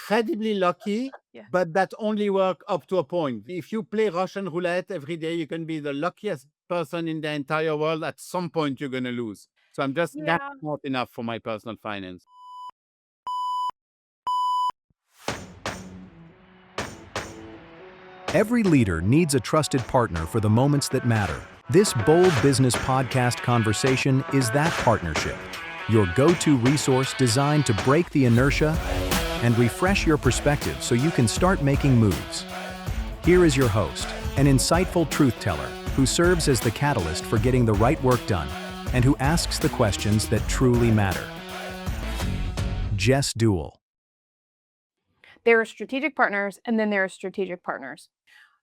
incredibly lucky, Yeah. but that only work up to a point. If you play Russian roulette every day, you can be the luckiest person in the entire world. At some point, you're going to lose. So I'm just, that's Yeah. not enough for my personal finance. Every leader needs a trusted partner for the moments that matter. This Bold Business Podcast conversation is that partnership. Your go-to resource designed to break the inertia and refresh your perspective so you can start making moves. Here is your host, an insightful truth teller who serves as the catalyst for getting the right work done and who asks the questions that truly matter. Jess Dewell. There are strategic partners, and then there are strategic partners.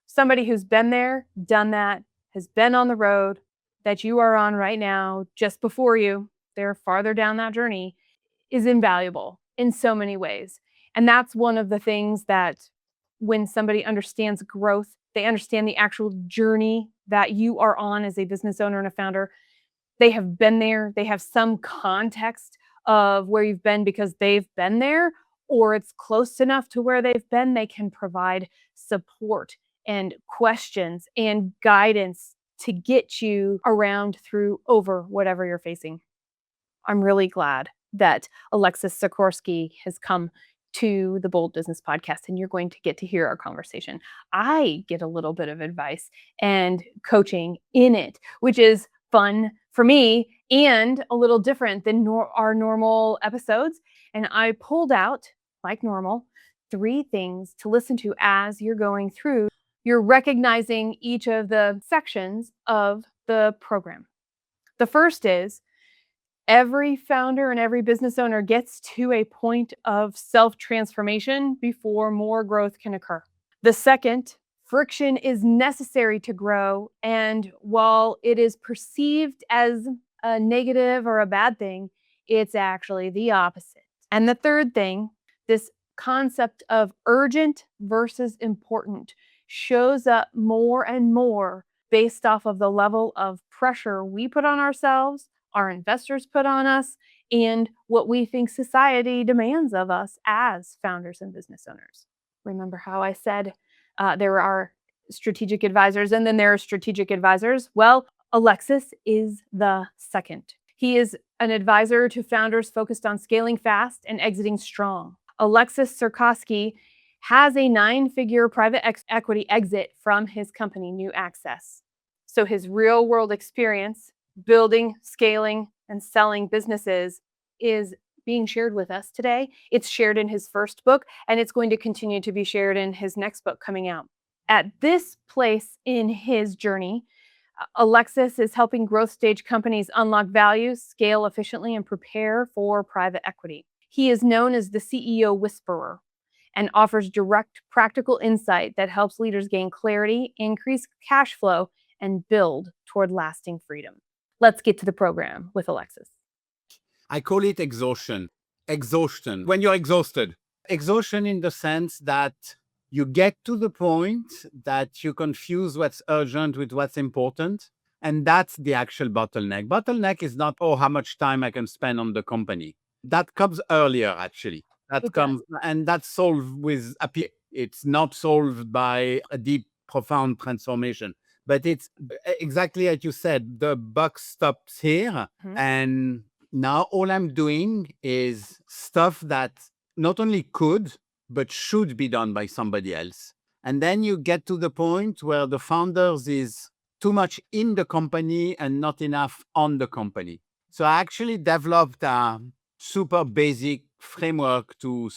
Somebody who's been there, done that, has been on the road that you are on right now, just before you, they're farther down that journey, is invaluable in so many ways. And that's one of the things that when somebody understands growth, they understand the actual journey that you are on as a business owner and a founder. They have been there, they have some context of where you've been because they've been there, or it's close enough to where they've been, they can provide support and questions and guidance to get you around through over whatever you're facing. I'm really glad that Alexis Sikorsky has come to the Bold Business Podcast, and you're going to get to hear our conversation. I get a little bit of advice and coaching in it, which is fun for me and a little different than our normal episodes. And I pulled out, like normal, 3 things to listen to as you're going through. You're recognizing each of the sections of the program. The first is every founder and every business owner gets to a point of self-transformation before more growth can occur. The second, friction is necessary to grow, and while it is perceived as a negative or a bad thing, it's actually the opposite. And the third thing, this concept of urgent versus important shows up more and more based off of the level of pressure we put on ourselves, our investors put on us, and what we think society demands of us as founders and business owners. Remember how I said there are strategic advisors and then there are strategic advisors? Well, Alexis is the second. He is an advisor to founders focused on scaling fast and exiting strong. Alexis Sikorsky has a 9-figure private equity exit from his company, New Access. So his real-world experience building, scaling, and selling businesses is being shared with us today. It's shared in his first book, and it's going to continue to be shared in his next book coming out. At this place in his journey, Alexis is helping growth stage companies unlock value, scale efficiently, and prepare for private equity. He is known as the CEO Whisperer and offers direct, practical insight that helps leaders gain clarity, increase cash flow, and build toward lasting freedom. Let's get to the program with Alexis. I call it exhaustion. Exhaustion. When you're exhausted. Exhaustion in the sense that you get to the point that you confuse what's urgent with what's important. And that's the actual bottleneck. Bottleneck is not, oh, how much time I can spend on the company. That comes earlier, actually. And that's solved with a P. It's not solved by a deep, profound transformation. But it's exactly as you said, the buck stops here. And now all I'm doing is stuff that not only could, but should be done by somebody else. And then you get to the point where the founders is too much in the company and not enough on the company. So I actually developed a super basic framework to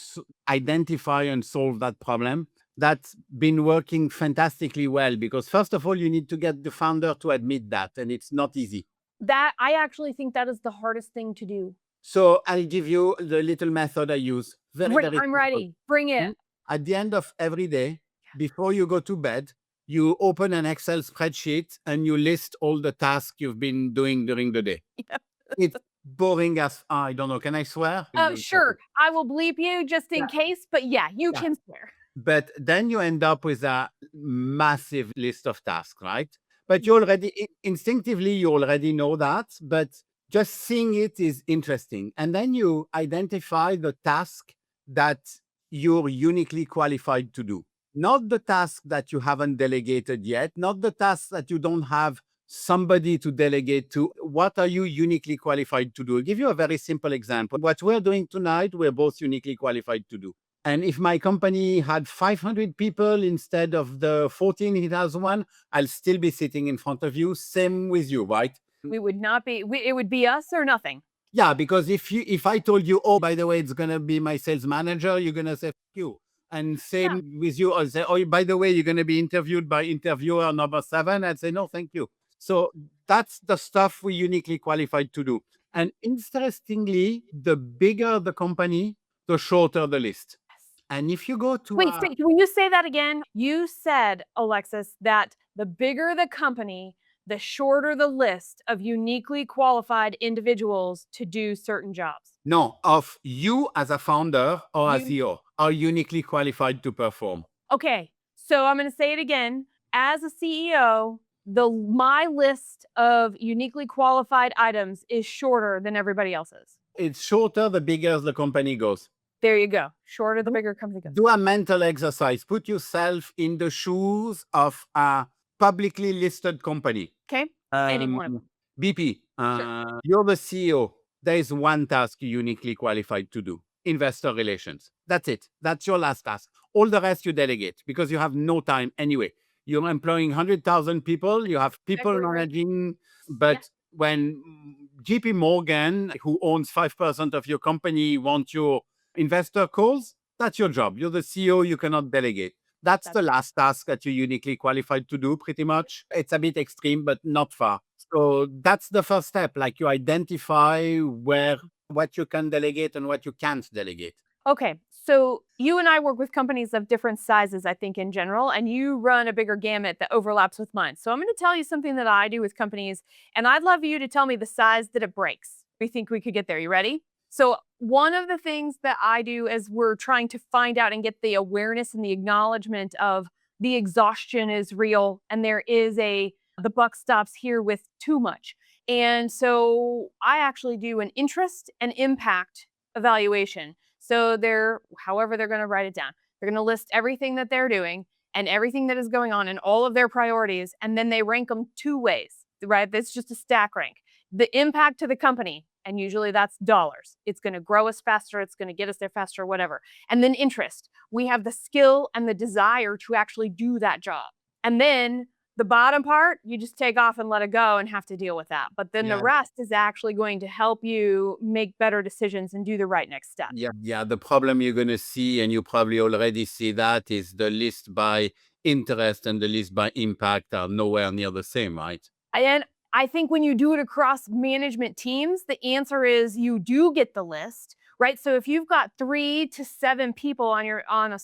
identify and solve that problem. That's been working fantastically well because first of all, you need to get the founder to admit that, and it's not easy. That I actually think that is the hardest thing to do. So I'll give you the little method I use. I'm ready. Bring it. At the end of every day, before you go to bed, you open an Excel spreadsheet and you list all the tasks you've been doing during the day. Yep. It's boring as, I don't know, can I swear? Sure. I will bleep you just in case, but yeah, you can swear. But then you end up with a massive list of tasks, right? But you already, instinctively, you already know that, but just seeing it is interesting. And then you identify the task that you're uniquely qualified to do. Not the task that you haven't delegated yet, not the task that you don't have somebody to delegate to. What are you uniquely qualified to do? I'll give you a very simple example. What we're doing tonight, we're both uniquely qualified to do. And if my company had 500 people instead of the 14 it has one, I'll still be sitting in front of you. Same with you, right? We would not be, it would be us or nothing. Yeah, because if I told you, oh, by the way, it's gonna be my sales manager, you're gonna say, "F you." And same with you, I'll say, oh, by the way, you're gonna be interviewed by interviewer number 7. I'd say, no, thank you. So that's the stuff we're uniquely qualified to do. And interestingly, the bigger the company, the shorter the list. And if you go to Wait, when you say that again, you said, Alexis, that the bigger the company, the shorter the list of uniquely qualified individuals to do certain jobs. no, of you as a founder or as You- CEO are uniquely qualified to perform. Okay, so I'm going to say it again. As a CEO, my list of uniquely qualified items is shorter than everybody else's. It's shorter the bigger the company goes. There you go. Shorter the bigger company goes. Do a mental exercise. Put yourself in the shoes of a publicly listed company. Okay. Any one of them. BP, you're the CEO. There is one task you're uniquely qualified to do: investor relations. That's it. That's your last task. All the rest you delegate because you have no time anyway. You're employing 100,000 people. You have people Exactly right. managing, but when JP Morgan, who owns 5% of your company, wants your investor calls, that's your job. You're the CEO, you cannot delegate. That's the last task that you're uniquely qualified to do, pretty much. It's a bit extreme, but not far. So that's the first step. Like you identify what you can delegate and what you can't delegate. Okay, so you and I work with companies of different sizes, I think, in general, and you run a bigger gamut that overlaps with mine. So I'm going to tell you something that I do with companies, and I'd love you to tell me the size that it breaks. We think we could get there. You ready? So one of the things that I do as we're trying to find out and get the awareness and the acknowledgement of the exhaustion is real, and the buck stops here with too much. And so I actually do an interest and impact evaluation. So however they're going to write it down. They're going to list everything that they're doing and everything that is going on and all of their priorities. And then they rank them 2 ways, right? That's just a stack rank. The impact to the company, and usually that's dollars. It's going to grow us faster. It's going to get us there faster, whatever. And then interest. We have the skill and the desire to actually do that job. And then the bottom part, you just take off and let it go and have to deal with that. But then the rest is actually going to help you make better decisions and do the right next step. Yeah. The problem you're going to see, and you probably already see that, is the list by interest and the list by impact are nowhere near the same, right? And I think when you do it across management teams, the answer is you do get the list, right? So if you've got 3 to 7 people in a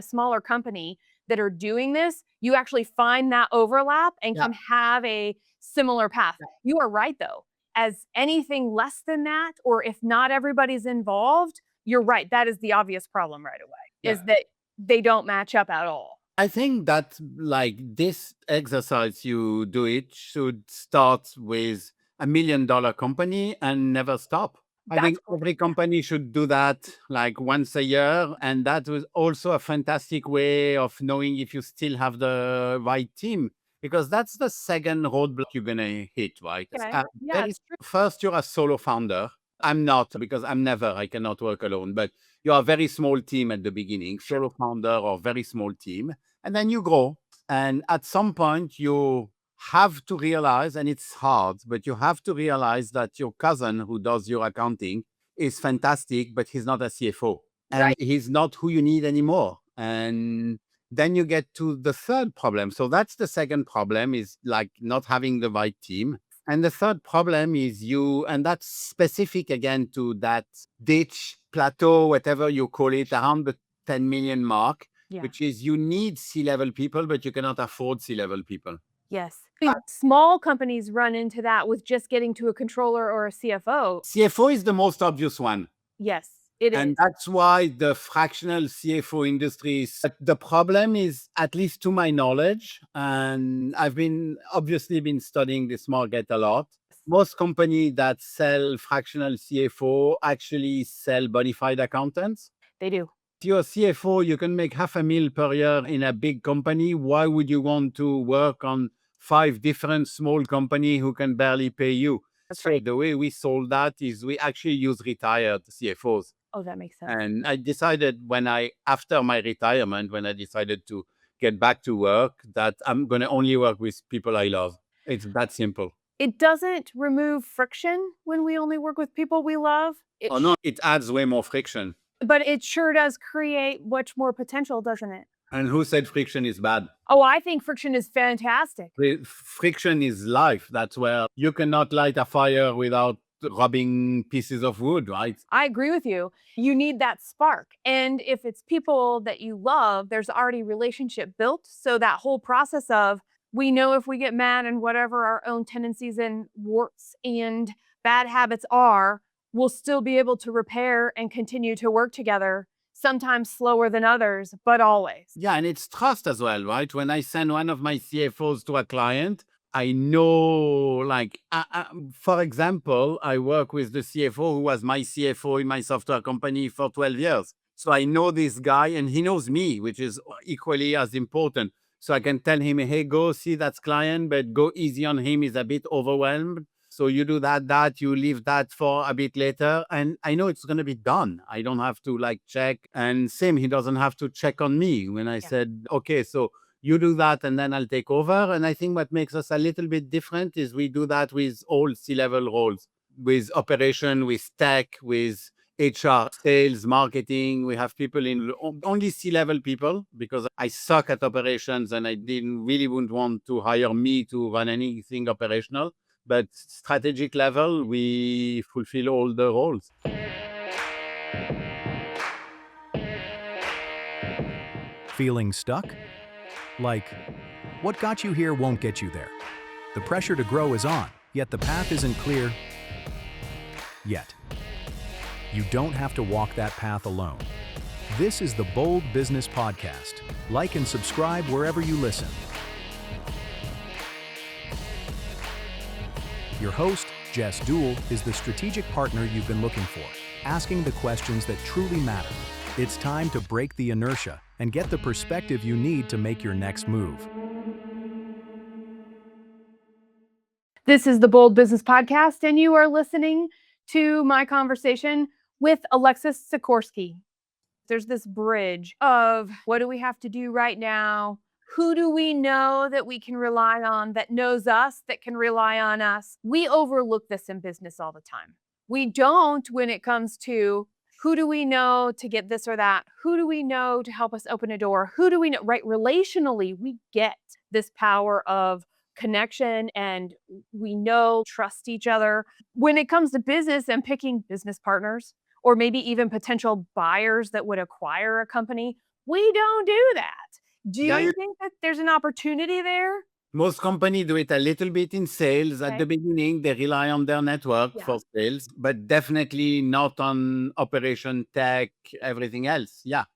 smaller company that are doing this, you actually find that overlap and can have a similar path. You are right, though. As anything less than that, or if not everybody's involved, you're right. That is the obvious problem right away, is that they don't match up at all. I think that like this exercise you do it should start with $1 million company and never stop. I think every company should do that like once a year. And that was also a fantastic way of knowing if you still have the right team, because that's the second roadblock you're going to hit, right? Okay. It's true. First, you're a solo founder. I'm not, because I cannot work alone, but you're a very small team at the beginning, solo founder or very small team. And then you grow. And at some point, you have to realize, and it's hard, but you have to realize that your cousin who does your accounting is fantastic, but he's not a CFO. And he's not who you need anymore. And then you get to the third problem. So that's the second problem, is like not having the right team. And the third problem is and that's specific again to that ditch, plateau, whatever you call it, around the 10 million mark, which is you need C-level people, but you cannot afford C-level people. Yes. Small companies run into that with just getting to a controller or a CFO. CFO is the most obvious one. Yes, it is. And that's why the fractional CFO industry is. The problem is, at least to my knowledge, and I've obviously been studying this market a lot, most companies that sell fractional CFO actually sell bona fide accountants. They do. If you're a CFO, you can make $500,000 per year in a big company. Why would you want to work on 5 different small companies who can barely pay you? That's So right. the way we sold that is we actually use retired CFOs. Oh, that makes sense. And I decided after my retirement, when I decided to get back to work, that I'm going to only work with people I love. It's that simple. It doesn't remove friction when we only work with people we love. Oh, no, it adds way more friction. But it sure does create much more potential, doesn't it? And who said friction is bad? Oh, I think friction is fantastic. Friction is life. That's where you cannot light a fire without rubbing pieces of wood, right? I agree with you. You need that spark. And if it's people that you love, there's already relationship built. So that whole process of we know if we get mad and whatever our own tendencies and warts and bad habits are, we'll still be able to repair and continue to work together, sometimes slower than others, but always. Yeah, and it's trust as well, right? When I send one of my CFOs to a client, I know, for example, I work with the CFO who was my CFO in my software company for 12 years. So I know this guy and he knows me, which is equally as important. So I can tell him, hey, go see that client, but go easy on him. He's a bit overwhelmed. So you do that, you leave that for a bit later. And I know it's going to be done. I don't have to check. And same, he doesn't have to check on me when I said, okay, so you do that and then I'll take over. And I think what makes us a little bit different is we do that with all C-level roles, with operation, with tech, with HR, sales, marketing. We have people in only C-level people because I suck at operations and I wouldn't want to hire me to run anything operational. But strategic level, we fulfill all the roles. Feeling stuck? Like, what got you here won't get you there. The pressure to grow is on, yet the path isn't clear yet. You don't have to walk that path alone. This is the Bold Business Podcast. Like and subscribe wherever you listen. Your host, Jess Dewell, is the strategic partner you've been looking for, asking the questions that truly matter. It's time to break the inertia and get the perspective you need to make your next move. This is the Bold Business Podcast, and you are listening to my conversation with Alexis Sikorsky. There's this bridge of what do we have to do right now? Who do we know that we can rely on, that knows us, that can rely on us? We overlook this in business all the time. We don't when it comes to who do we know to get this or that? Who do we know to help us open a door? Who do we know? Right? Relationally, we get this power of connection and we know, trust each other. When it comes to business and picking business partners, or maybe even potential buyers that would acquire a company, we don't do that. Do you think that there's an opportunity there? Most companies do it a little bit in sales. At the beginning, they rely on their network for sales, but definitely not on operation, tech, everything else. Yeah.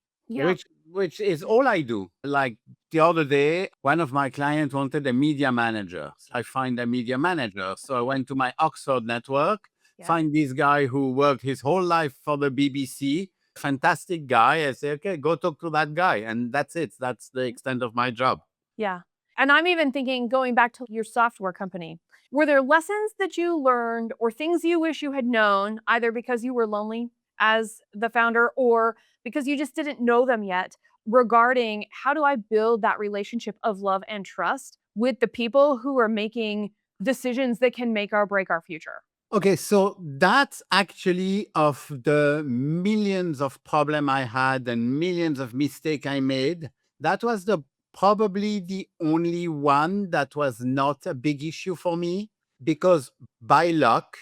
Which is all I do. Like the other day, one of my clients wanted a media manager. I find a media manager. So I went to my Oxford network, find this guy who worked his whole life for the BBC. Fantastic guy. I say, okay, go talk to that guy. And that's it. That's the extent of my job. Yeah. And I'm even thinking, going back to your software company, were there lessons that you learned or things you wish you had known, either because you were lonely as the founder or because you just didn't know them yet, regarding how do I build that relationship of love and trust with the people who are making decisions that can make or break our future? Okay, so that's actually of the millions of problems I had and millions of mistakes I made. That was probably the only one that was not a big issue for me because by luck,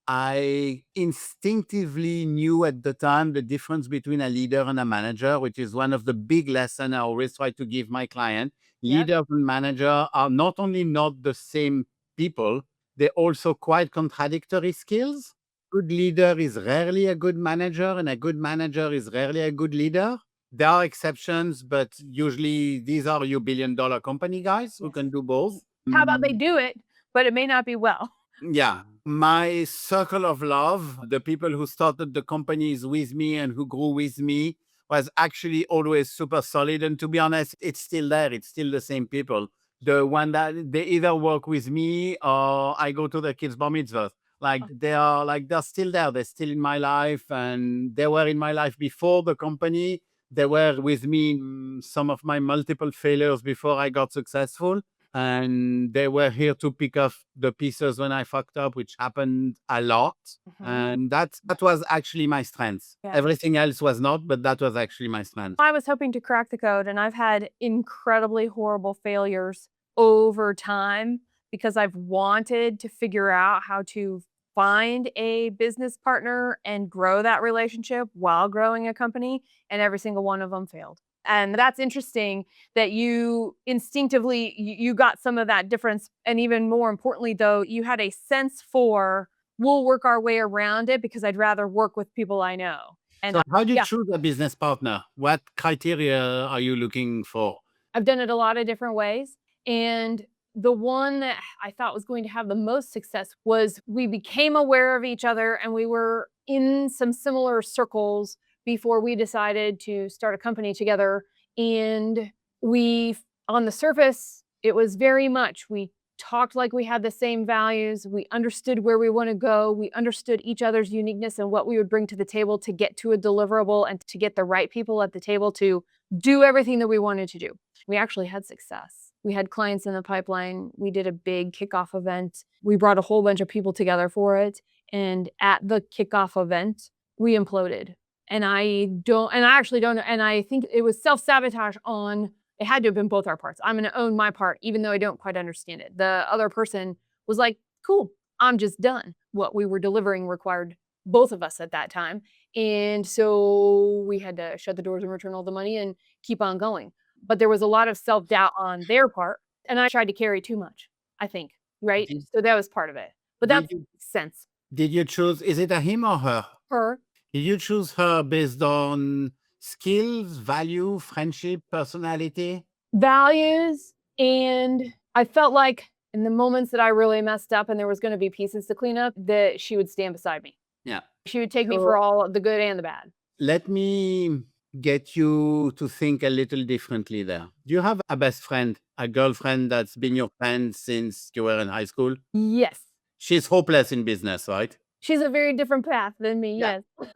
I instinctively knew at the time the difference between a leader and a manager, which is one of the big lessons I always try to give my client. Leader and manager are not only not the same people, they're also quite contradictory skills. Good leader is rarely a good manager, and a good manager is rarely a good leader. There are exceptions, but usually these are your billion-dollar company guys who can do both. How about they do it, but it may not be well? Yeah. My circle of love, the people who started the companies with me and who grew with me, was actually always super solid. And to be honest, it's still there. It's still the same people. The one that they either work with me or I go to the kids' bar mitzvahs. Like they're still there. They're still in my life, and they were in my life before the company. They were with me in some of my multiple failures before I got successful. And they were here to pick up the pieces when I fucked up, which happened a lot. And that was actually my strength. Yeah. Everything else was not, but that was actually my strength. I was hoping to crack the code, and I've had incredibly horrible failures over time because I've wanted to figure out how to find a business partner and grow that relationship while growing a company, and every single one of them failed. And that's interesting that you instinctively you got some of that difference, and even more importantly though, you had a sense for, we'll work our way around it because I'd rather work with people I know. And So how do you yeah. choose a business partner? What criteria are you looking for? I've done it a lot of different ways. And the one that I thought was going to have the most success was we became aware of each other and we were in some similar circles before we decided to start a company together. And on the surface, it was very much, we talked like we had the same values. We understood where we want to go. We understood each other's uniqueness and what we would bring to the table to get to a deliverable and to get the right people at the table to do everything that we wanted to do. We actually had success. We had clients in the pipeline. We did a big kickoff event. We brought a whole bunch of people together for it. And at the kickoff event, we imploded. And I actually don't know. And I think it was self-sabotage it had to have been both our parts. I'm going to own my part, even though I don't quite understand it. The other person was like, cool, I'm just done. What we were delivering required both of us at that time. And so we had to shut the doors and return all the money and keep on going. But there was a lot of self-doubt on their part. And I tried to carry too much, I think, right? So that was part of it. But that makes sense. Did you choose, is it a him or her? Her. Did you choose her based on skills, value, friendship, personality? Values. And I felt like in the moments that I really messed up and there was going to be pieces to clean up, that she would stand beside me. Yeah. She would take me for all the good and the bad. Let me get you to think a little differently there. Do you have a best friend, a girlfriend that's been your friend since you were in high school? Yes. She's hopeless in business, right? She's a very different path than me, Yeah. yes.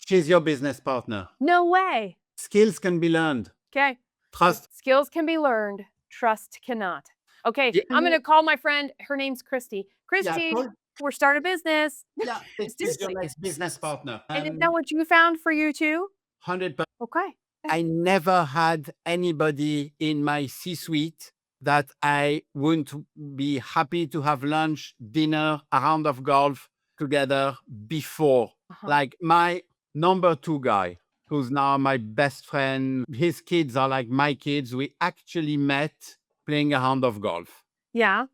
She's your business partner. No way. Skills can be learned. Okay. Trust. Skills can be learned. Trust cannot. Okay, Yeah. I'm going to call my friend. Her name's Christy. Christy, cool. we're starting a business. Yeah, this is your next business partner. And is that what you found for you too? 100%. Okay. I never had anybody in my C-suite that I wouldn't be happy to have lunch, dinner, a round of golf together before. Like my number 2 guy, who's now my best friend, his kids are like my kids. We actually met playing a round of golf. Yeah.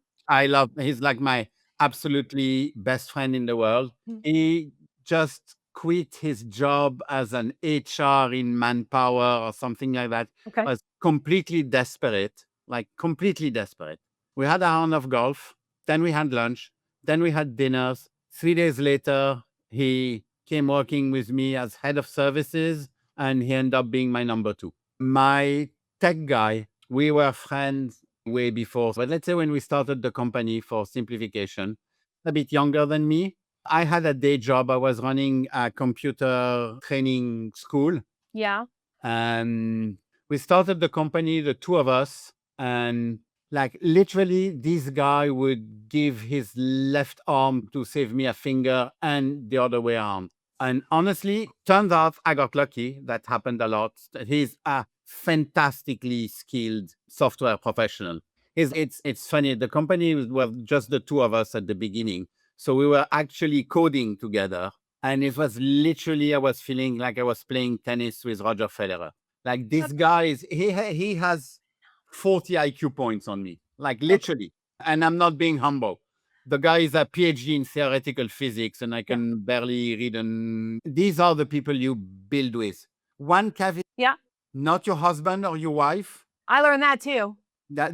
He's like my absolutely best friend in the world. He just quit his job as an HR in Manpower or something like that. Okay. Was completely desperate, like completely desperate. We had a round of golf, then we had lunch, then we had dinners. 3 days later, he came working with me as head of services, and he ended up being my number 2. My tech guy, we were friends way before. But let's say when we started the company, for simplification, a bit younger than me, I had a day job. I was running a computer training school. Yeah. And we started the company, the 2 of us. And like literally this guy would give his left arm to save me a finger and the other way around. And honestly, turns out I got lucky. That happened a lot. He's a fantastically skilled software professional. It's funny. The company was just the 2 of us at the beginning. So we were actually coding together. And it was literally, I was feeling like I was playing tennis with Roger Federer. Like this guy he has 40 IQ points on me, like literally. And I'm not being humble. The guy is a PhD in theoretical physics and I can barely read. And these are the people you build with. One caveat. Yeah. Not your husband or your wife. I learned that too.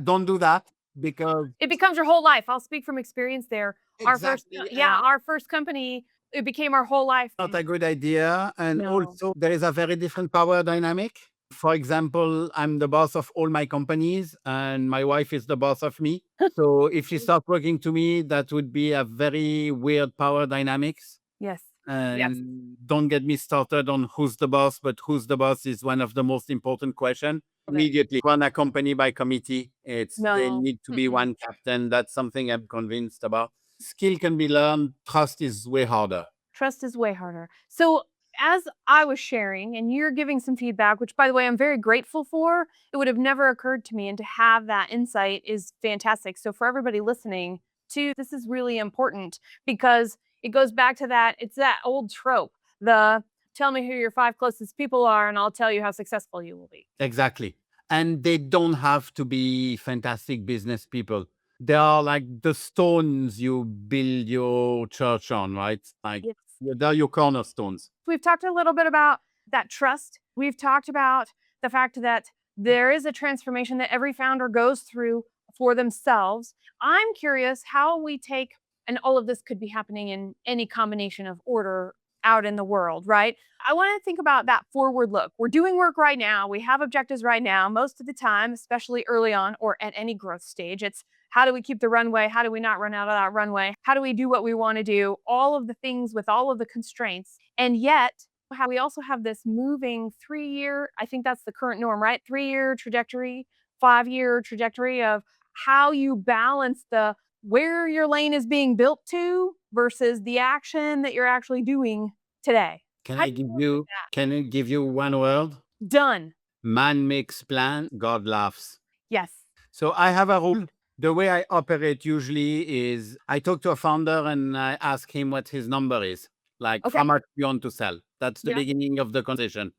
Don't do that because it becomes your whole life. I'll speak from experience there. Exactly. Our first company, it became our whole life. Not a good idea. And No. also, there is a very different power dynamic. For example, I'm the boss of all my companies, and my wife is the boss of me. So if she starts working to me, that would be a very weird power dynamics. Yes. And don't get me started on who's the boss, but who's the boss is one of the most important questions. Okay. Immediately run a company by committee. They No. need to be one captain. That's something I'm convinced about. Skill can be learned. Trust is way harder. Trust is way harder. So as I was sharing and you're giving some feedback, which by the way, I'm very grateful for, it would have never occurred to me. And to have that insight is fantastic. So for everybody listening too, this is really important because it goes back to that. It's that old trope, the tell me who your 5 closest people are and I'll tell you how successful you will be. Exactly. And they don't have to be fantastic business people. They are like the stones you build your church on, right? Like Yes. they're your cornerstones. We've talked a little bit about that trust. We've talked about the fact that there is a transformation that every founder goes through for themselves. I'm curious how we take, and all of this could be happening in any combination of order out in the world, right? I want to think about that forward look. We're doing work right now. We have objectives right now. Most of the time, especially early on or at any growth stage, it's how do we keep the runway? How do we not run out of that runway? How do we do what we want to do? All of the things with all of the constraints. And yet, how we also have this moving 3-year, I think that's the current norm, right? 3-year trajectory, 5-year trajectory of how you balance the where your lane is being built to versus the action that you're actually doing today. Can How I do give you work you with that? can I give you one word? Done. Man makes plan, God laughs. Yes. So I have a rule. The way I operate usually is I talk to a founder and I ask him what his number is. Like Okay. how much you want to sell. That's the Yeah. beginning of the conversation.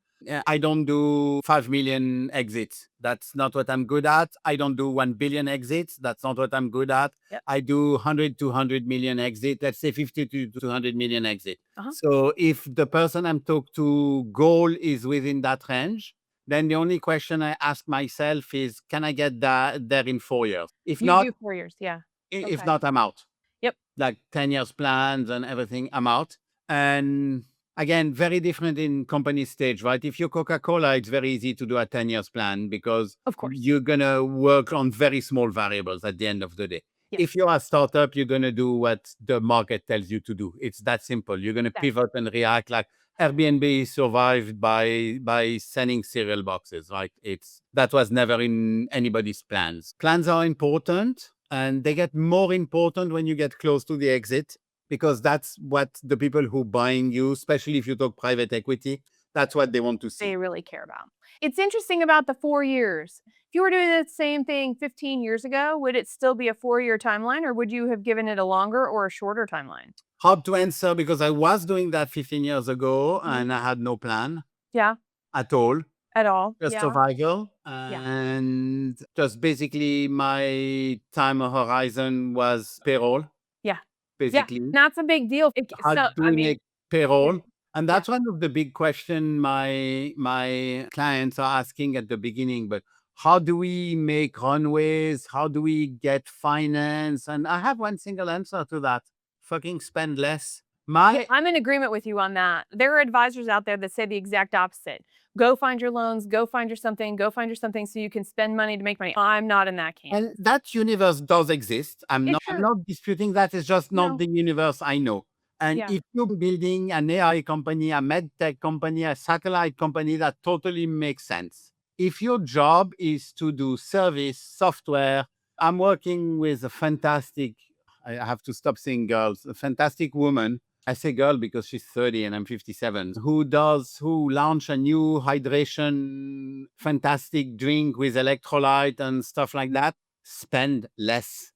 I don't do 5 million exits. That's not what I'm good at. I don't do 1 billion exits. That's not what I'm good at. Yep. I do 100 to 100 million exit. Let's say 50 to 200 million exit. Uh-huh. So if the person I'm talking to goal is within that range, then the only question I ask myself is, can I get that there in 4 years? If You not, do 4 years. Yeah. if Okay. not, I'm out. Yep. Like 10 years plans and everything, I'm out. And again, very different in company stage, right? If you're Coca-Cola, it's very easy to do a 10 years plan because Of course. you're going to work on very small variables at the end of the day. Yes. If you're a startup, you're going to do what the market tells you to do. It's that simple. You're going to Exactly. pivot and react. Like Airbnb survived by sending cereal boxes, right? That was never in anybody's plans. Plans are important and they get more important when you get close to the exit because that's what the people who buying you, especially if you talk private equity, that's what they want to see. They really care about. It's interesting about the 4 years. If you were doing the same thing 15 years ago, would it still be a 4-year timeline or would you have given it a longer or a shorter timeline? Hard to answer because I was doing that 15 years ago and I had no plan Yeah, at all. at all. Just Yeah. survival. And just basically my time horizon was payroll. Yeah. Basically. Yeah, that's a big deal. How do we make payroll? And Yeah. that's one of the big question my clients are asking at the beginning, but how do we make runways? How do we get finance? And I have one single answer to that. Fucking spend less. I'm in agreement with you on that. There are advisors out there that say the exact opposite. Go find your loans, go find your something so you can spend money to make money. I'm not in that camp. And that universe does exist. I'm It's not disputing that. It's just not No. the universe I know. And Yeah. if you're building an AI company, a med tech company, a satellite company, that totally makes sense. If your job is to do service, software, I'm working with a fantastic, I have to stop saying girls, a fantastic woman. I say girl because she's 30 and I'm 57, who launched a new hydration, fantastic drink with electrolyte and stuff like that. Spend less.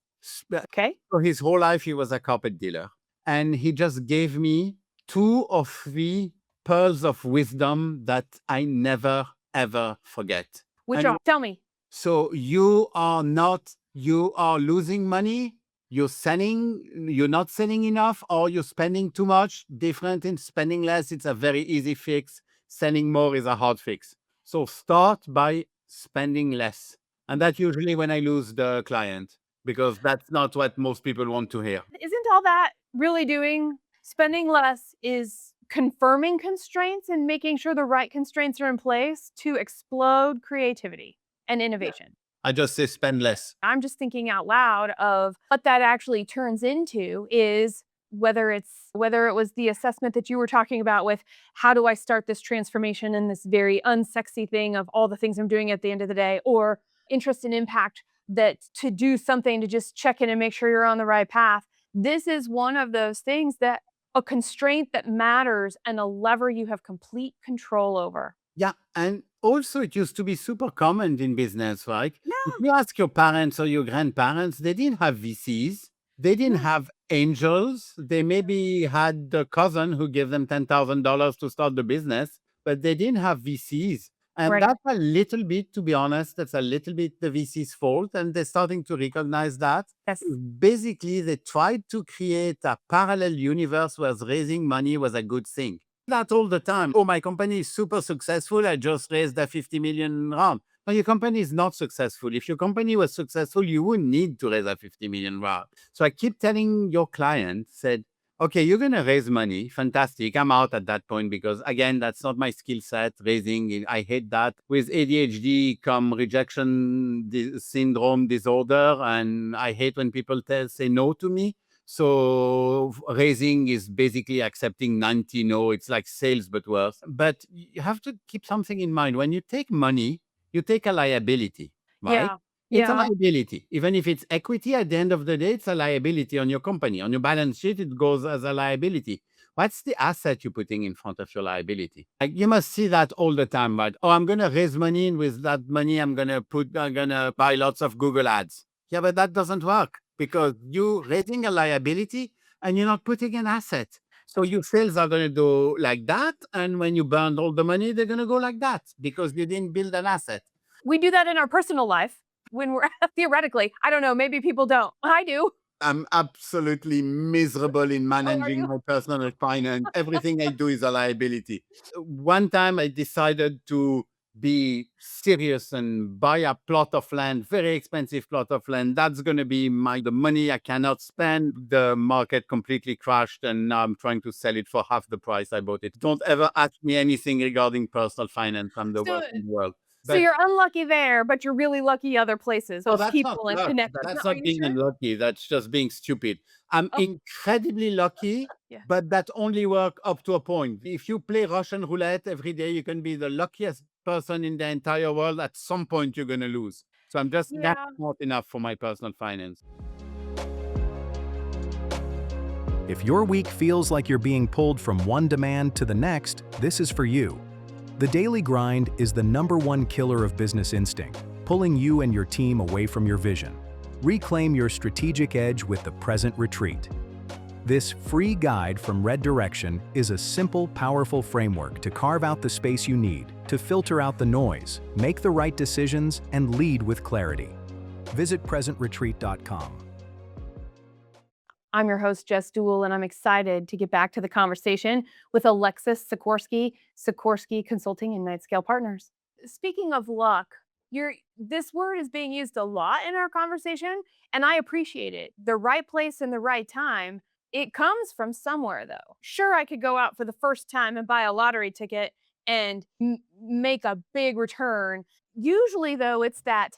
Okay. For his whole life, he was a carpet dealer. And he just gave me 2 or 3 pearls of wisdom that I never, ever forget. Which And are? Tell me. so you are losing money, you're not selling enough, or you're spending too much. Different in spending less, it's a very easy fix. Selling more is a hard fix. So start by spending less. And that's usually when I lose the client because that's not what most people want to hear. Isn't all that really doing Spending less is confirming constraints and making sure the right constraints are in place to explode creativity and innovation. I just say spend less. I'm just thinking out loud of what that actually turns into is whether it was the assessment that you were talking about with how do I start this transformation in this very unsexy thing of all the things I'm doing at the end of the day, or interest and impact, that to do something to just check in and make sure you're on the right path. This is one of those things that a constraint that matters and a lever you have complete control over. Yeah. And also, it used to be super common in business, right? If Yeah. you ask your parents or your grandparents, they didn't have VCs. They didn't No. have angels. They maybe had a cousin who gave them $10,000 to start the business, but they didn't have VCs. And Right. that's a little bit, to be honest, that's a little bit the VC's fault. And they're starting to recognize that. Yes. Basically, they tried to create a parallel universe where raising money was a good thing. That all the time. Oh, my company is super successful. I just raised a 50 million round. No, your company is not successful. If your company was successful, you wouldn't need to raise a 50 million round. So I keep telling your client, said, okay, you're going to raise money. Fantastic. I'm out at that point because, again, that's not my skill set. Raising, I hate that. With ADHD come rejection syndrome disorder. And I hate when people say no to me. So raising is basically accepting 90 no. It's like sales, but worse. But you have to keep something in mind. When you take money, you take a liability, right? Yeah. It's a Yeah. liability. Even if it's equity, at the end of the day, it's a liability on your company. On your balance sheet, it goes as a liability. What's the asset you're putting in front of your liability? Like you must see that all the time, right? Oh, I'm gonna raise money, and with that money, I'm gonna buy lots of Google ads. Yeah, but that doesn't work because you're raising a liability and you're not putting an asset. So your sales are going to go like that. And when you burn all the money, they're going to go like that because you didn't build an asset. We do that in our personal life when we're theoretically. I don't know, maybe people don't. I do. I'm absolutely miserable in Oh, are managing you? my personal finance. Everything I do is a liability. One time I decided to be serious and buy a plot of land, very expensive plot of land. That's going to be the money I cannot spend. The market completely crashed and now I'm trying to sell it for half the price I bought it. Don't ever ask me anything regarding personal finance. I'm the So worst in the world. so But you're unlucky there, but you're really lucky other places no, with that's not people and luck. connections. That's Are not you being sure? unlucky. That's just being stupid. I'm Oh, incredibly lucky, yeah. but that only works up to a point. If you play Russian roulette every day, you can be the luckiest person in the entire world. At some point, you're going to lose. So that's Yeah. not enough for my personal finance. If your week feels like you're being pulled from one demand to the next, this is for you. The daily grind is the #1 killer of business instinct, pulling you and your team away from your vision. Reclaim your strategic edge with the Present Retreat. This free guide from Red Direction is a simple, powerful framework to carve out the space you need, to filter out the noise, make the right decisions, and lead with clarity. Visit presentretreat.com. I'm your host, Jess Dewell, and I'm excited to get back to the conversation with Alexis Sikorsky, Sikorsky Consulting and KnightScale Partners. Speaking of luck, this word is being used a lot in our conversation, and I appreciate it. The right place and the right time, it comes from somewhere, though. Sure, I could go out for the first time and buy a lottery ticket and make a big return. Usually, though, it's that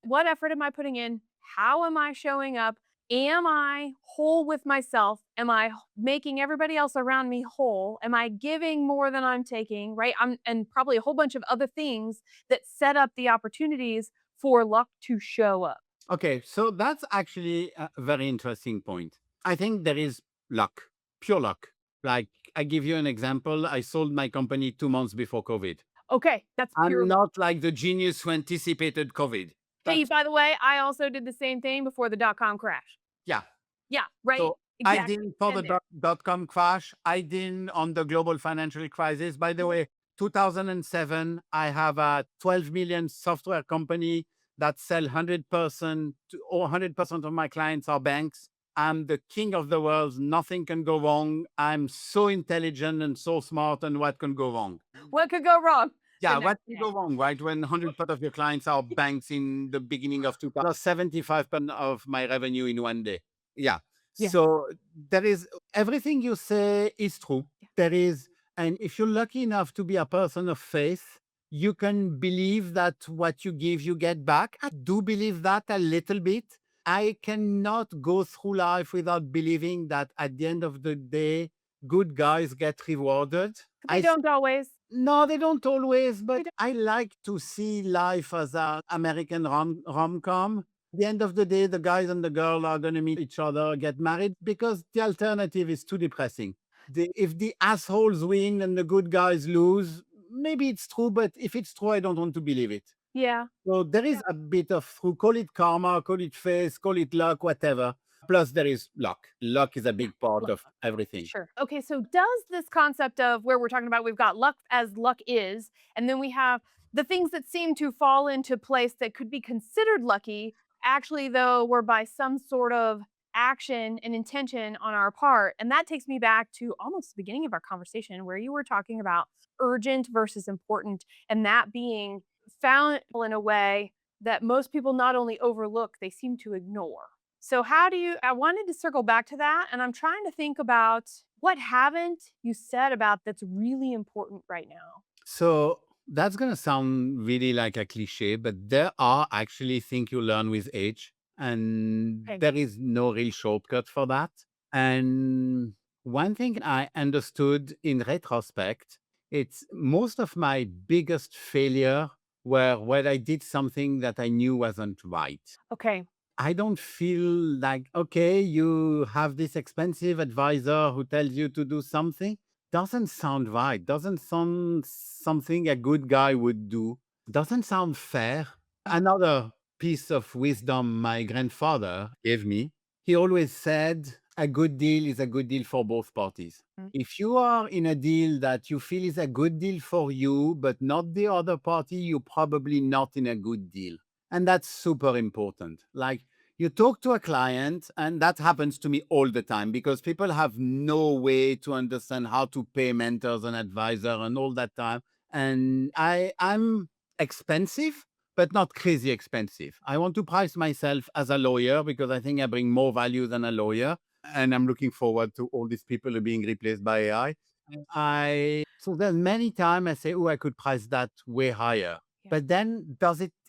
what effort am I putting in? How am I showing up? Am I whole with myself? Am I making everybody else around me whole? Am I giving more than I'm taking, right? And probably a whole bunch of other things that set up the opportunities for luck to show up. Okay, so that's actually a very interesting point. I think there is luck, pure luck. Like, I give you an example. I sold my company 2 months before COVID. Okay, that's pure I'm luck. not like the genius who anticipated COVID. Hey, That's, by the way, I also did the same thing before the dot-com crash. yeah. Yeah, right. So I Exactly. didn't for the Been there. dot-com crash. I didn't on the global financial crisis. By the way, 2007, I have a 12 million software company that sell 100% or 100% of my clients are banks. I'm the king of the world. Nothing can go wrong. I'm so intelligent and so smart. And what can go wrong? What could go wrong? Yeah, Been there. what can go wrong, right? When 100% of your clients are banks in the beginning of 2000, 75% of my revenue in one day. Yeah. Yeah. So there is everything you say is true. There is, and if you're lucky enough to be a person of faith, you can believe that what you give, you get back. I do believe that a little bit. I cannot go through life without believing that at the end of the day, good guys get rewarded. They don't always. No, they don't always, but don't- I like to see life as a American rom-com. At the end of the day, the guys and the girl are going to meet each other, get married, because the alternative is too depressing. If the assholes win and the good guys lose, maybe it's true, but if it's true, I don't want to believe it. Yeah. So there is a bit of through, call it karma, call it fate, call it luck, whatever. Plus, there is luck. Luck is a big part of everything. Sure. Okay, so does this concept of where we're talking about we've got luck as luck is, and then we have the things that seem to fall into place that could be considered lucky, actually, though, were by some sort of action and intention on our part. And that takes me back to almost the beginning of our conversation where you were talking about urgent versus important, and that being found in a way that most people not only overlook, they seem to ignore. So how do you I wanted to circle back to that, and I'm trying to think about what haven't you said about that's really important right now? So that's going to sound really like a cliche, but there are actually things you learn with age, and Okay. there is no real shortcut for that. And one thing I understood in retrospect, it's most of my biggest failure were when I did something that I knew wasn't right. Okay. I don't feel like, okay, you have this expensive advisor who tells you to do something. Doesn't sound right. Doesn't sound something a good guy would do. Doesn't sound fair. Another piece of wisdom my grandfather gave me, he always said, a good deal is a good deal for both parties. Mm. If you are in a deal that you feel is a good deal for you, but not the other party, you're probably not in a good deal. And that's super important. Like you talk to a client, and that happens to me all the time because people have no way to understand how to pay mentors and advisor and all that time. And I'm expensive, but not crazy expensive. I want to price myself as a lawyer because I think I bring more value than a lawyer. And I'm looking forward to all these people are being replaced by AI. So there's many times I say, oh, I could price that way higher. Yeah. But then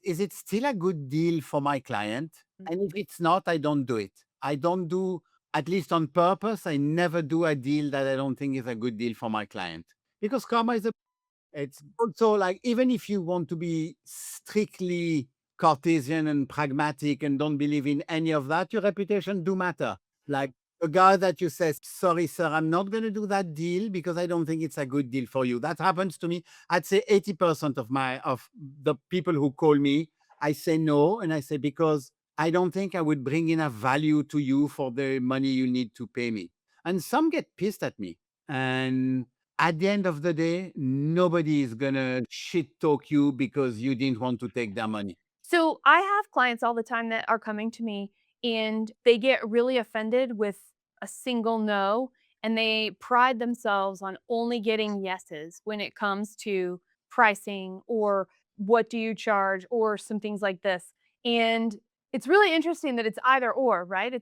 is it still a good deal for my client? And if it's not, I don't do it. I don't do, at least on purpose, I never do a deal that I don't think is a good deal for my client. Because karma is it's also like, even if you want to be strictly Cartesian and pragmatic and don't believe in any of that, your reputation do matter. Like a guy that you say, sorry, sir, I'm not going to do that deal because I don't think it's a good deal for you. That happens to me. I'd say 80% of the people who call me, I say no. And I say, because I don't think I would bring enough value to you for the money you need to pay me. And some get pissed at me. And at the end of the day, nobody is gonna shit talk you because you didn't want to take their money. So I have clients all the time that are coming to me and they get really offended with a single no, and they pride themselves on only getting yeses when it comes to pricing or what do you charge or some things like this. And it's really interesting that it's either or, right?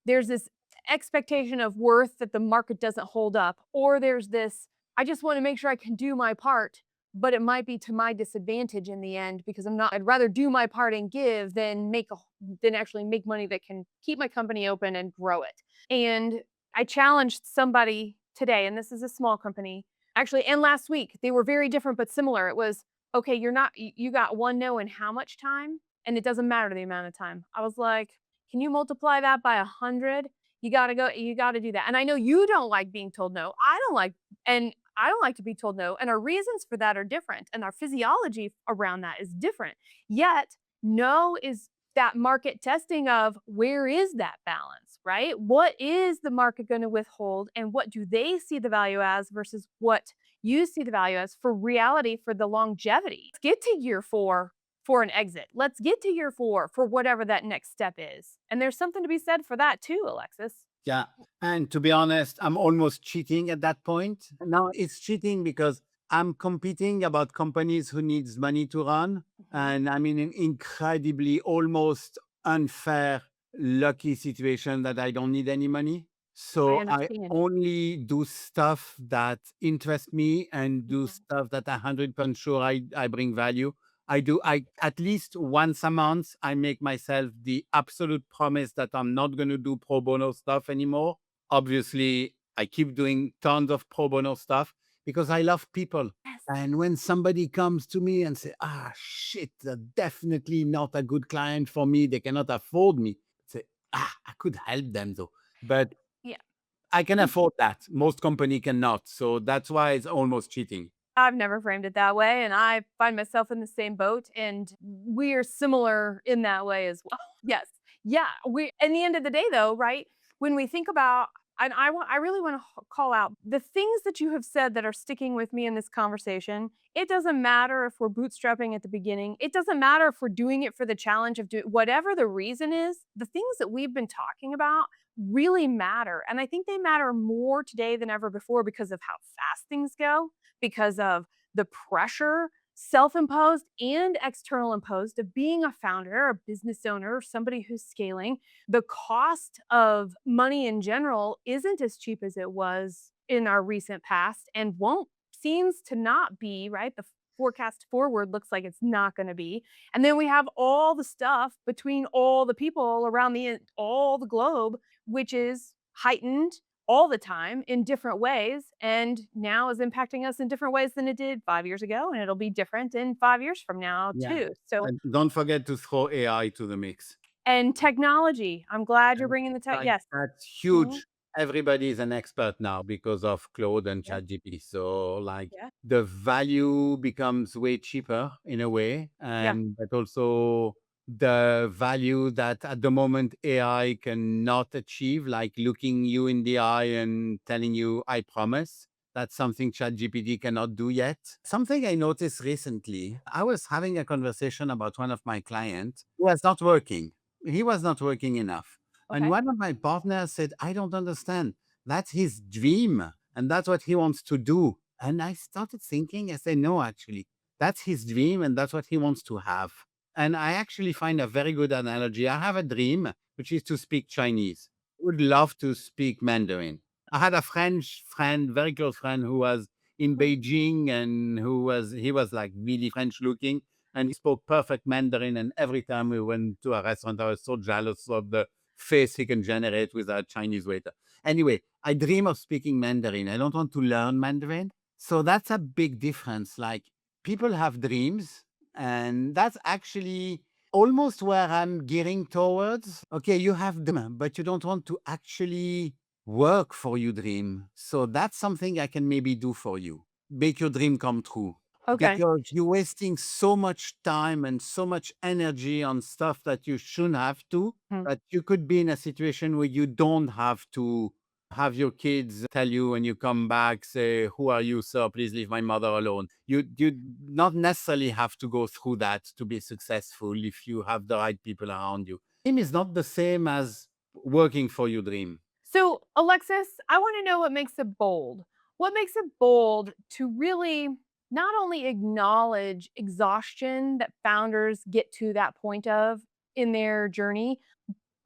There's this expectation of worth that the market doesn't hold up, or there's this I just want to make sure I can do my part, but it might be to my disadvantage in the end because I'd rather do my part and give than actually make money that can keep my company open and grow it. And I challenged somebody today, and this is a small company actually, and last week they were very different but similar. It was, okay, you got one no in how much time, and it doesn't matter the amount of time. I was like, can you multiply that by 100? You got to do that. And I know you don't like being told no. I don't like to be told no, and our reasons for that are different, and our physiology around that is different. Yet, no is that market testing of where is that balance, right? What is the market going to withhold, and what do they see the value as versus what you see the value as for reality for the longevity? Let's get to year 4 for an exit. Let's get to year 4 for whatever that next step is. And there's something to be said for that too, Alexis. Yeah. And to be honest, I'm almost cheating at that point. Now it's cheating because I'm competing about companies who needs money to run. And I'm in an incredibly almost unfair lucky situation that I don't need any money. I So I understand. only do stuff that interest me and do Mhm. stuff that 100% sure I bring value. I at least once a month, I make myself the absolute promise that I'm not going to do pro bono stuff anymore. Obviously, I keep doing tons of pro bono stuff because I love people. Yes. And when somebody comes to me and say, ah, shit, they're definitely not a good client for me, they cannot afford me. Say, I could help them though, but Yeah. I can afford that. Most company cannot. So that's why it's almost cheating. I've never framed it that way, and I find myself in the same boat, and we are similar in that way as well. Yes. Yeah, we in the end of the day though, right? When we think about and I really want to call out the things that you have said that are sticking with me in this conversation. It doesn't matter if we're bootstrapping at the beginning. It doesn't matter if we're doing it for the challenge of doing whatever the reason is. The things that we've been talking about really matter, and I think they matter more today than ever before because of how fast things go, because of the pressure, self imposed and external imposed, of being a founder, a business owner, somebody who's scaling. The cost of money in general isn't as cheap as it was in our recent past and won't, seems to not be, right? The forecast forward looks like it's not going to be. And then we have all the stuff between all the people around all the globe, which is heightened all the time in different ways, and now is impacting us in different ways than it did 5 years ago, and it'll be different in 5 years from now Yeah. too. So, And don't forget to throw AI to the mix. and technology, I'm glad you're And bringing the tech. like Yes. that's Mhm. huge. Everybody is an expert now because of Claude and Yeah. ChatGPT. So like Yeah. the value becomes way cheaper in a way, Yeah. and but also the value that at the moment AI cannot achieve, like looking you in the eye and telling you, I promise. That's something ChatGPT cannot do yet. Something I noticed recently, I was having a conversation about one of my clients who was not working. He was not working enough. And Okay. one of my partners said, I don't understand. That's his dream. And that's what he wants to do. And I started thinking, I said, no, actually, that's his dream and that's what he wants to have. And I actually find a very good analogy. I have a dream, which is to speak Chinese. Would love to speak Mandarin. I had a French friend, very close friend, who was in Mhm. Beijing and he was like really French looking and he spoke perfect Mandarin. And every time we went to a restaurant, I was so jealous of the face he can generate with a Chinese waiter. Anyway, I dream of speaking Mandarin. I don't want to learn Mandarin. So that's a big difference. Like people have dreams, and that's actually almost where I'm gearing towards. Okay, you have dream, but you don't want to actually work for your dream. So that's something I can maybe do for you. Make your dream come true. Okay. Because you're wasting so much time and so much energy on stuff that you shouldn't have to, Mhm. that you could be in a situation where you don't have to have your kids tell you when you come back, say, who are you, sir? Please leave my mother alone. You not necessarily have to go through that to be successful if you have the right people around you. Dream is not the same as working for your dream. So, Alexis, I want to know what makes it bold. What makes it bold to really not only acknowledge exhaustion that founders get to that point of in their journey,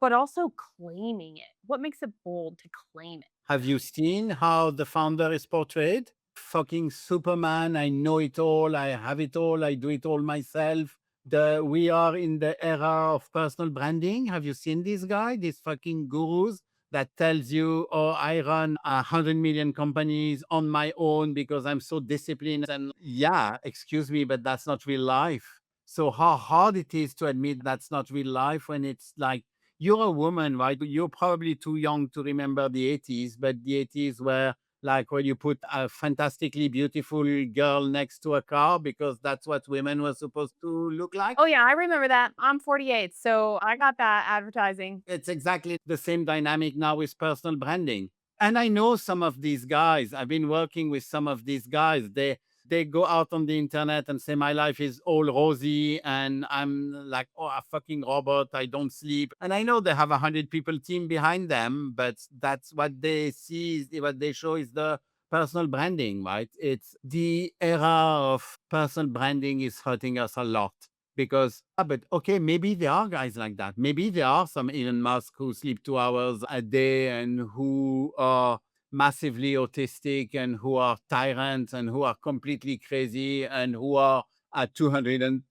but also claiming it. What makes it bold to claim it? Have you seen how the founder is portrayed? Fucking Superman. I know it all. I have it all. I do it all myself. We are in the era of personal branding. Have you seen this guy? These fucking gurus that tells you, oh, I run 100 million companies on my own because I'm so disciplined. And yeah, excuse me, but that's not real life. So how hard it is to admit that's not real life when it's like you're a woman, right? You're probably too young to remember the 80s, but the 80s were like where you put a fantastically beautiful girl next to a car because that's what women were supposed to look like. Oh, yeah, I remember that. I'm 48, so I got that advertising. It's exactly the same dynamic now with personal branding. And I know some of these guys. I've been working with some of these guys. They go out on the internet and say my life is all rosy and I'm like, oh, a fucking robot. I don't sleep. And I know they have 100 people team behind them, but that's what they see. What they show is the personal branding, right? It's the era of personal branding is hurting us a lot because, but okay, maybe there are guys like that. Maybe there are some Elon Musk who sleep 2 hours a day and who are massively autistic and who are tyrants and who are completely crazy and who are at 220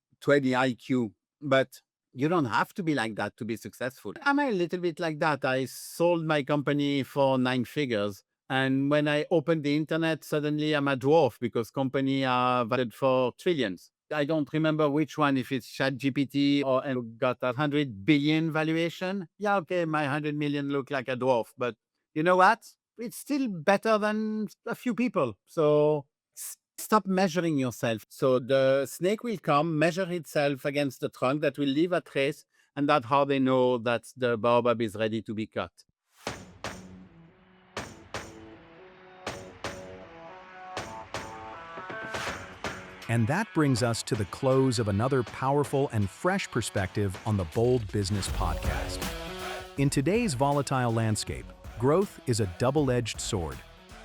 IQ. But you don't have to be like that to be successful. I'm a little bit like that. I sold my company for 9 figures. And when I opened the internet, suddenly I'm a dwarf because company are valued for trillions. I don't remember which one, if it's ChatGPT or and got 100 billion valuation. Yeah, okay, my 100 million look like a dwarf, but you know what? It's still better than a few people. So stop measuring yourself. So the snake will come, measure itself against the trunk that will leave a trace, and that's how they know that the baobab is ready to be cut. And that brings us to the close of another powerful and fresh perspective on the Bold Business Podcast. In today's volatile landscape, growth is a double-edged sword.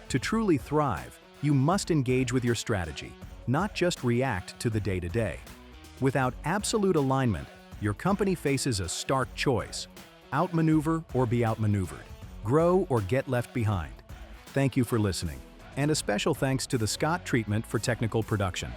To truly thrive, you must engage with your strategy, not just react to the day-to-day. Without absolute alignment, your company faces a stark choice: outmaneuver or be outmaneuvered, grow or get left behind. Thank you for listening, and a special thanks to the Scott Treatment for technical production.